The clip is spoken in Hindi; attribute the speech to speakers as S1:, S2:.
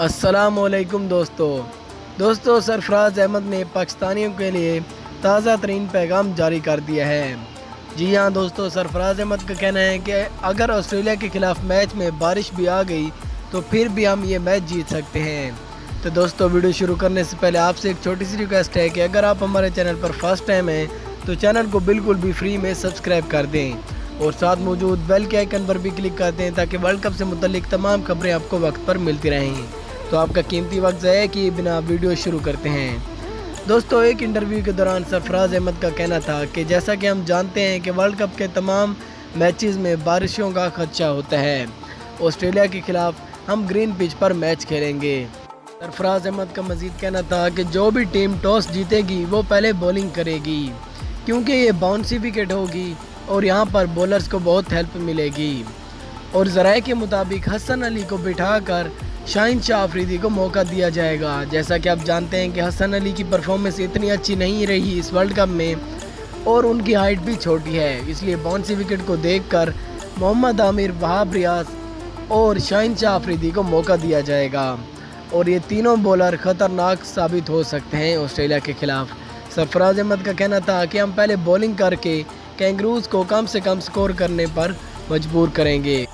S1: अस्सलामुअलैकुम दोस्तों सरफराज अहमद ने पाकिस्तानियों के लिए ताज़ा तरीन पैगाम जारी कर दिया है। जी हाँ दोस्तों, सरफराज अहमद का कहना है कि अगर ऑस्ट्रेलिया के ख़िलाफ़ मैच में बारिश भी आ गई तो फिर भी हम ये मैच जीत सकते हैं। तो दोस्तों, वीडियो शुरू करने से पहले आपसे एक छोटी सी रिक्वेस्ट है कि अगर आप हमारे चैनल पर फर्स्ट टाइम हैं तो चैनल को बिल्कुल भी फ्री में सब्सक्राइब कर दें और साथ मौजूद बेल के आइकन पर भी क्लिक कर दें ताकि वर्ल्ड कप से मुतल्लिक तमाम खबरें आपको वक्त पर मिलती रहें। तो आपका कीमती वक्त ज़ाया किए बिना वीडियो शुरू करते हैं। दोस्तों, एक इंटरव्यू के दौरान सरफराज अहमद का कहना था कि जैसा कि हम जानते हैं कि वर्ल्ड कप के तमाम मैचेस में बारिशों का खदशा होता है। ऑस्ट्रेलिया के ख़िलाफ़ हम ग्रीन पिच पर मैच खेलेंगे। सरफराज अहमद का मज़ीद कहना था कि जो भी टीम टॉस जीतेगी वो पहले बॉलिंग करेगी क्योंकि ये बाउंसी विकेट होगी और यहाँ पर बॉलर्स को बहुत हेल्प मिलेगी। और ज़राए के मुताबिक हसन अली को बिठाकर शाहीन शाह अफरीदी को मौका दिया जाएगा। जैसा कि आप जानते हैं कि हसन अली की परफॉर्मेंस इतनी अच्छी नहीं रही इस वर्ल्ड कप में और उनकी हाइट भी छोटी है, इसलिए बाउंसी विकेट को देखकर मोहम्मद आमिर, वहाब रियाज और शाहीन शाह अफरीदी को मौका दिया जाएगा और ये तीनों बॉलर ख़तरनाक साबित हो सकते हैं ऑस्ट्रेलिया के ख़िलाफ़। सरफराज अहमद का कहना था कि हम पहले बॉलिंग करके कैंगरूज को कम से कम स्कोर करने पर मजबूर करेंगे।